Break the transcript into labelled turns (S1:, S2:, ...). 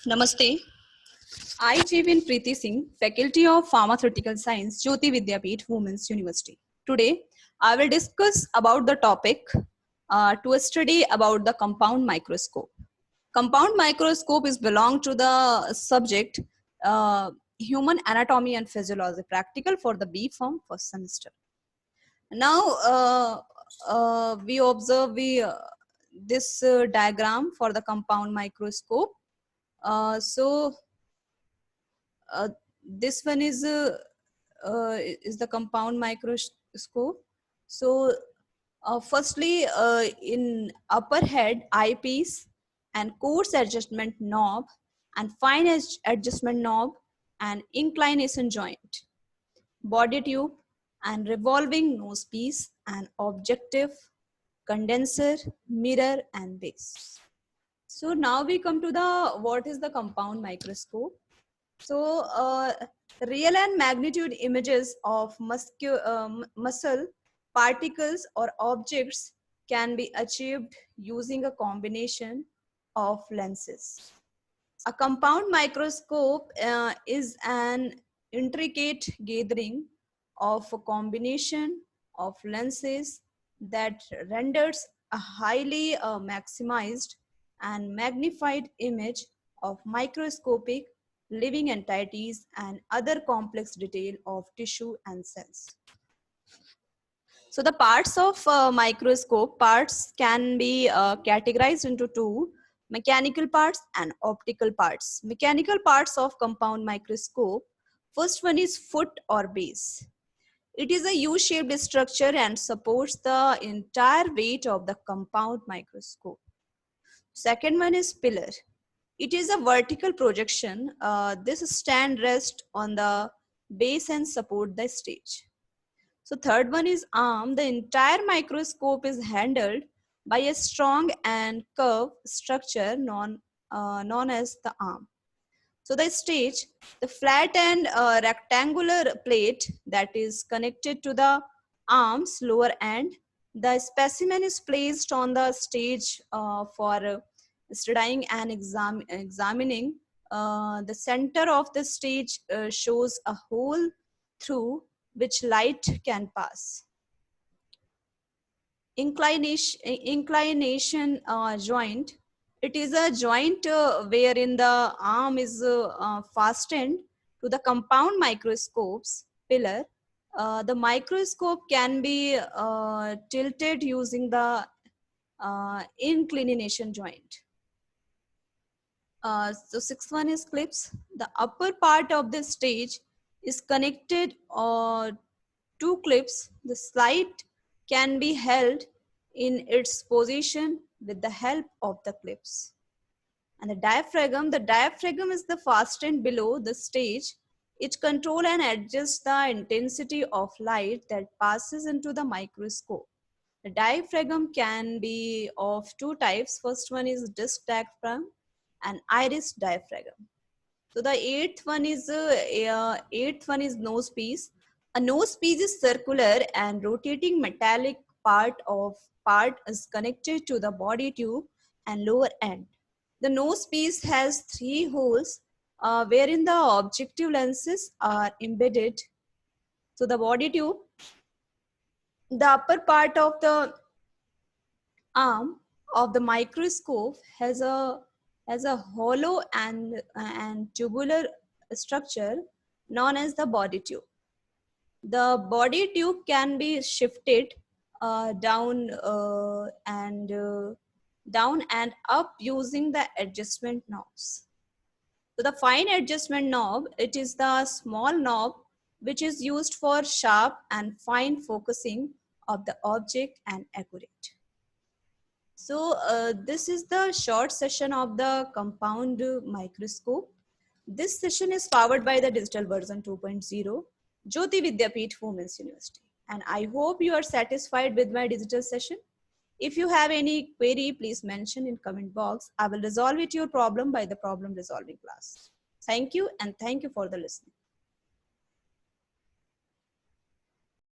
S1: Namaste. I, Jivin Preeti Singh, Faculty of Pharmaceutical Science, Jyoti Vidyapeeth, Women's University. Today, I will discuss about the topic to a study about the compound microscope. Compound microscope is belong to the subject human anatomy and physiology, practical for the B Pharm first semester. Now, we observe this diagram for the compound microscope. So uh, this one is the compound microscope. So firstly, in upper head eyepiece and coarse adjustment knob and fine adjustment knob and inclination joint, body tube and revolving nose piece and objective, condenser, mirror and base. So now we come to the what is the compound microscope. So, real and magnitude images of muscle particles or objects can be achieved using a combination of lenses. A compound microscope is an intricate gathering of a combination of lenses that renders a highly maximized and magnified image of microscopic living entities and other complex detail of tissue and cells. So the parts of microscope parts can be categorized into two: mechanical parts and optical parts. Mechanical parts of compound microscope. First one is foot or base. It is a U-shaped structure and supports the entire weight of the compound microscope. Second one is pillar. It is a vertical projection. This stand rests on the base and support the stage. So third one is arm. The entire microscope is handled by a strong and curved structure known as the arm. So the stage, the flat and rectangular plate that is connected to the arm's lower end. The specimen is placed on the stage for studying and examining. The center of the stage shows a hole through which light can pass. Inclination joint. It is a joint wherein the arm is fastened to the compound microscope's pillar. The microscope can be tilted using the inclination joint. So sixth one is clips. The upper part of the stage is connected two clips. The slide can be held in its position with the help of the clips. And the diaphragm is the fastened below the stage. It controls and adjusts the intensity of light that passes into the microscope. The diaphragm can be of two types. First one is disc diaphragm and iris diaphragm. So the eighth one is nose piece. A nose piece is circular and rotating metallic part is connected to the body tube and lower end. The nose piece has three holes wherein the objective lenses are embedded. So the body tube, the upper part of the arm of the microscope has a hollow and tubular structure known as the body tube. The body tube can be shifted down and up using the adjustment knobs. So the fine adjustment knob, it is the small knob which is used for sharp and fine focusing of the object and accurate. So this is the short session of the compound microscope. This session is powered by the digital version 2.0, Jyoti Vidyapeeth Women's University. And I hope you are satisfied with my digital session. If you have any query, please mention in comment box. I will resolve it your problem by the problem resolving class. Thank you and thank you for the listening.